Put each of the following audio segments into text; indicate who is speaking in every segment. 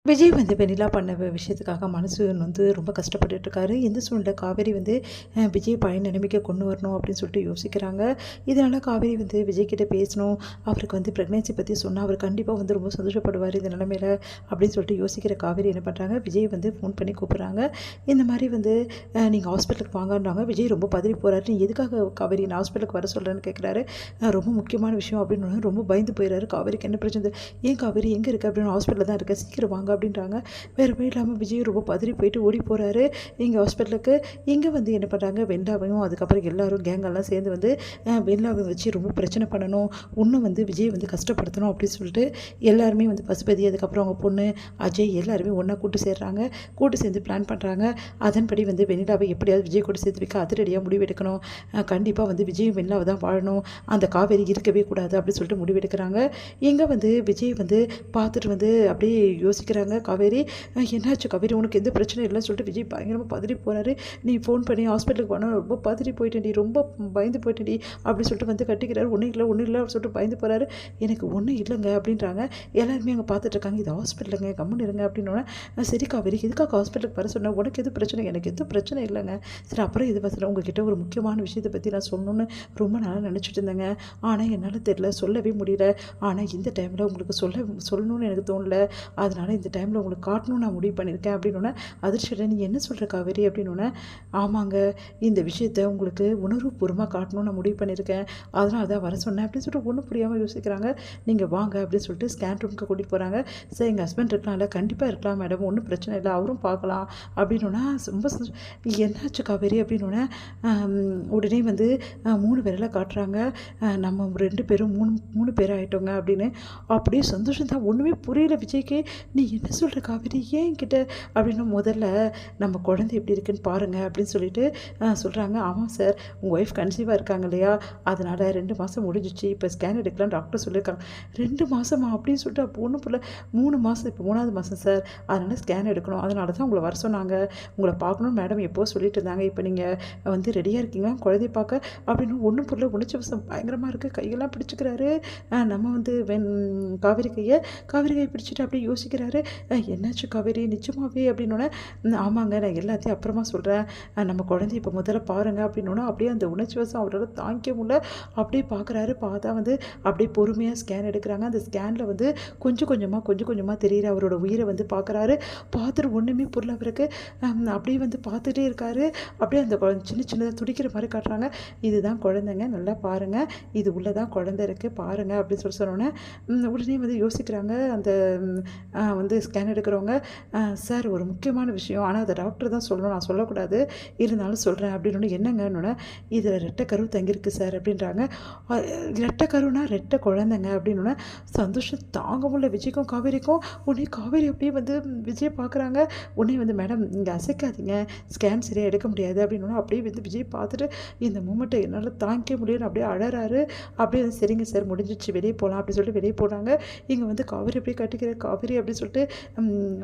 Speaker 1: விஜய் வந்து வெண்ணிலா பண்ண விஷயத்துக்காக மனசு வந்து ரொம்ப கஷ்டப்பட்டுட்டு இருக்காரு. இந்த சூழ்நிலை காவேரி வந்து விஜய் பழைய நிலைமைக்கு கொண்டு வரணும் அப்படின்னு சொல்லிட்டு யோசிக்கிறாங்க. இதனால் காவேரி வந்து விஜய் கிட்ட பேசணும், அவருக்கு வந்து ப்ரெக்னென்சி பற்றி சொன்னால் அவர் கண்டிப்பாக வந்து ரொம்ப சந்தோஷப்படுவார் இந்த நிலைமையில் அப்படின்னு சொல்லிட்டு யோசிக்கிற காவேரி என்ன பண்ணுறாங்க, விஜய் வந்து ஃபோன் பண்ணி கூப்பிட்றாங்க. இந்த மாதிரி வந்து நீங்கள் ஹாஸ்பிட்டலுக்கு வாங்கன்றாங்க. விஜய் ரொம்ப பதறி போகிறாரு. நீ எதுக்காக காவேரி நான் ஹாஸ்பிட்டலுக்கு வர சொல்கிறேன்னு கேட்குறாரு. ரொம்ப முக்கியமான விஷயம் அப்படின்னு ரொம்ப பயந்து போயிடுறாரு. காவேரிக்கு என்ன பிரச்சனை, ஏன் காவேரி எங்கே இருக்குது அப்படின்னு, ஹாஸ்பிட்டலில் தான் இருக்கேன் சீக்கிரம் வாங்க அப்படின்றாங்க. வேறு வழி இல்லாமல் விஜய் ரொம்ப பதறி போயிட்டு ஓடி போகிறாரு இங்கே ஹாஸ்பிட்டலுக்கு. இங்கே வந்து என்ன பண்ணுறாங்க, வெண்லாவையும் அதுக்கப்புறம் எல்லாரும் கேங்கெல்லாம் சேர்ந்து வந்து வெண்லாவை வச்சு ரொம்ப பிரச்சனை பண்ணணும், இன்னும் வந்து விஜய் வந்து கஷ்டப்படுத்தணும் அப்படின்னு சொல்லிட்டு எல்லாருமே வந்து பசுபதி அதுக்கப்புறம் அவங்க பொண்ணு அஜய் எல்லாருமே ஒன்றா கூட்டு சேர்றாங்க. கூட்டு சேர்ந்து பிளான் பண்ணுறாங்க. அதன்படி வந்து வெண்ணிலாவை எப்படியாவது விஜய் கூட சேர்த்து வைக்க அதிரடியாக முடிவெடுக்கணும். கண்டிப்பாக வந்து விஜய் வெண்ணிலாவை தான் வாழணும், அந்த காவேரி இருக்கவே கூடாது அப்படின்னு சொல்லிட்டு முடிவெடுக்கிறாங்க. இங்கே வந்து விஜய் வந்து பார்த்துட்டு வந்து அப்படியே யோசிக்கிறாங்க. காவேரி என்னாச்சு காவேரி, உனக்கு எந்த பிரச்சனை இல்லைன்னு சொல்லிட்டு விஜய் பயங்கரமாக பதறி போகிறாரு. நீ ஃபோன் பண்ணி ஹாஸ்பிட்டலுக்கு போனால் ரொம்ப பதறி போயிட்டேன்டி, ரொம்ப பயந்து போயிட்டேன்டி அப்படின்னு சொல்லிட்டு வந்து கட்டிக்கிறாரு. ஒன்றும் இல்லை சொல்லிட்டு பயந்து போகிறாரு. எனக்கு ஒன்றும் இல்லைங்க அப்படின்றாங்க. எல்லாருமே அங்கே பார்த்துட்ருக்காங்க. இது ஹாஸ்பிட்டலுங்க, கம்முன்னு இருங்க அப்படின்னோடனே, சரி காவேரி எதுக்காக ஹாஸ்பிட்டலுக்கு வர சொன்னேன், உனக்கு எது பிரச்சனை, எனக்கு எதுவும் பிரச்சனை இல்லைங்க. சரி அப்புறம் இது பற்றி உங்ககிட்ட ஒரு முக்கியமான விஷயத்தை பற்றி நான் சொல்லணுன்னு ரொம்ப நாளாக நினச்சிட்டு இருந்தேங்க. ஆனால் என்னால் தெரியல, சொல்லவே முடியல. ஆனால் இந்த டைமில் உங்களுக்கு சொல்லணும்னு எனக்கு தோணல, அதனால் இந்த டைமில் உங்களுக்கு காட்டணும்னு நான் முடிவு பண்ணியிருக்கேன் அப்படின்னோடனே, அதிர்ச்சியில் நீ என்ன சொல்கிற காவேரி அப்படின்னோடனே, ஆமாங்க இந்த விஷயத்த உங்களுக்கு உணர்வுபூர்வமாக காட்டணும்னு நான் முடிவு பண்ணியிருக்கேன், அதனால தான் வர சொன்னேன் அப்படின்னு சொல்லிட்டு ஒன்றும் புரியாமல் யோசிக்கிறாங்க. நீங்கள் வாங்க அப்படின்னு சொல்லிட்டு ஸ்கேன் ரூமுக்கு கூட்டிகிட்டு போகிறாங்க. சார் எங்கள் ஹஸ்பண்ட் இருக்கலாம்ல, கண்டிப்பாக இருக்கலாம் மேடம், ஒன்றும் பிரச்சனை இல்லை, அவரும் பார்க்கலாம் அப்படின்னோன்னா ரொம்ப என்னாச்சு காவேரி அப்படின்னோடனே, உடனே வந்து 3 விரலை காட்டுறாங்க. நம்ம 2 பேரும் 3 பேர் ஆகிட்டோங்க அப்படின்னு. அப்படியே சந்தோஷம் தான், ஒன்றுமே புரியல விஜய்க்கு. நீ என்ன சொல்கிற காவேரி, ஏன் கிட்ட அப்படின்னு. முதல்ல நம்ம குழந்தை எப்படி இருக்குன்னு பாருங்கள் அப்படின்னு சொல்லிட்டு சொல்கிறாங்க. ஆமாம் சார், உங்கள் ஒய்ஃப் கன்சீவாக இருக்காங்க இல்லையா, அதனால் 2 மாதம் முடிஞ்சிச்சு, இப்போ ஸ்கேன் எடுக்கலாம் டாக்டர் சொல்லியிருக்காங்க. 2 மாதமா அப்படின்னு சொல்லிட்டு, அப்போ ஒன்றும் புரியல. 3 மாதம், இப்போ 3வது மாதம் சார், அதனால் ஸ்கேன் எடுக்கணும், அதனால தான் உங்களை வர சொன்னாங்க, உங்களை பார்க்கணும்னு மேடம் எப்போ சொல்லிட்டு இருந்தாங்க, இப்போ நீங்கள் வந்து ரெடியாக இருக்கீங்களா குழந்தைய பார்க்க அப்படின்னு. ஒன்றும் புரியல, உணர்ச்சி வசம் பயங்கரமாக இருக்குது. கையெல்லாம் பிடிச்சிக்கிறாரு நம்ம வந்து காவேரி கையை பிடிச்சிட்டு அப்படியே யோசிக்கிறாரு. என்னாச்சு காவேரி நிச்சயமாகவே அப்படின்னோடனே, ஆமாங்க நான் எல்லாத்தையும் அப்புறமா சொல்கிறேன், நம்ம குழந்தை இப்போ முதல்ல பாருங்கள் அப்படின்னோன்னா, அப்படியே அந்த உணர்ச்சி வசம் அவரால் தாங்கிக்க முடியல. அப்படியே பார்க்குறாரு. பார்த்தா வந்து அப்படியே பொறுமையாக ஸ்கேன் எடுக்கிறாங்க. அந்த ஸ்கேனில் வந்து கொஞ்சம் கொஞ்சமாக தெரிகிற அவரோட உயிரை வந்து பார்க்குறாரு. பார்த்துட்டு ஒன்றுமே புரியல அவருக்கு. அப்படியே வந்து பார்த்துட்டே இருக்காரு. அப்படியே அந்த சின்னதாக துடிக்கிற மாதிரி காட்டுறாங்க. இதுதான் குழந்தைங்க, நல்லா பாருங்கள், இது உள்ளே தான் குழந்தை இருக்குது பாருங்கள் அப்படின்னு சொன்னோன்னே, உடனே வந்து யோசிக்கிறாங்க. அந்த வந்து ஸ்கேன் எடுக்கிறவங்க, சார் ஒரு முக்கியமான விஷயம், ஆனால் அதை டாக்டர் தான் சொல்லணும், நான் சொல்லக்கூடாது, இருந்தாலும் சொல்கிறேன் அப்படின்னு. என்னங்கன்னொன்னே, இதில் ரெட்டை கரு தங்கியிருக்கு சார் அப்படின்றாங்க. ரெட்டை கருனா ரெட்டை குழந்தைங்க அப்படின்னோடனே சந்தோஷம் தாங்க முடியல விஜய்க்கும் காவேரிக்கும். உடனே காவேரி அப்படியே வந்து விஜய் பார்க்குறாங்க. உடனே வந்து மேடம் இங்கே அசைக்காதீங்க, ஸ்கேன் சரியாக எடுக்க முடியாது அப்படின்னோன்னா, அப்படியே வந்து விஜய் பார்த்துட்டு இந்த மூமெண்ட்டை என்னால் தாங்கிக்க முடியும்னு அப்படியே அழறாரு. அப்படியே சரிங்க சார் முடிஞ்சிச்சு வெளியே போகலாம் அப்படின்னு சொல்லிட்டு வெளியே போனாங்க. இங்கே வந்து காவேரி அப்படியே கட்டிக்கிற காவேரி அப்படின்னு சொல்லிட்டு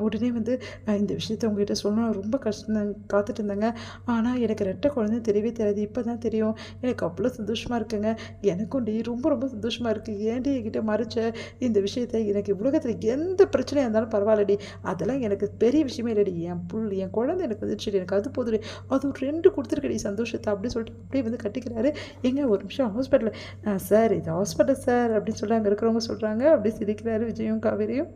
Speaker 1: உடனே வந்து இந்த விஷயத்தை உங்ககிட்ட சொல்லணும் ரொம்ப கஷ்டம் காத்துட்டு இருந்தேங்க, ஆனால் எனக்கு ரெட்டை குழந்தை தெரியவே தெரியாது, இப்போ தான் தெரியும், எனக்கு அவ்வளோ சந்தோஷமாக இருக்குங்க, எனக்கும் டி ரொம்ப ரொம்ப சந்தோஷமாக இருக்குது, ஏன்டி என்கிட்ட மறைச்ச இந்த விஷயத்தை, எனக்கு உலகத்தில் எந்த பிரச்சனையாக இருந்தாலும் பரவாயில்லடி, அதெல்லாம் எனக்கு பெரிய விஷயமே இல்லடி, என் குழந்தை எனக்கு வந்துச்சு, எனக்கு அது போதுடி, அது ஒரு 2 கொடுத்துருக்கடி சந்தோஷத்தை அப்படின்னு சொல்லிட்டு அப்படியே வந்து கட்டிக்கிறாரு. எங்க ஒரு நிமிஷம் ஹாஸ்பிட்டலில் சார் இது ஹாஸ்பிட்டல் சார் அப்படின்னு சொல்லி அங்கே இருக்கிறவங்க சொல்கிறாங்க. அப்படியே சிரிக்கிறாரு விஜயும் காவேரியும்.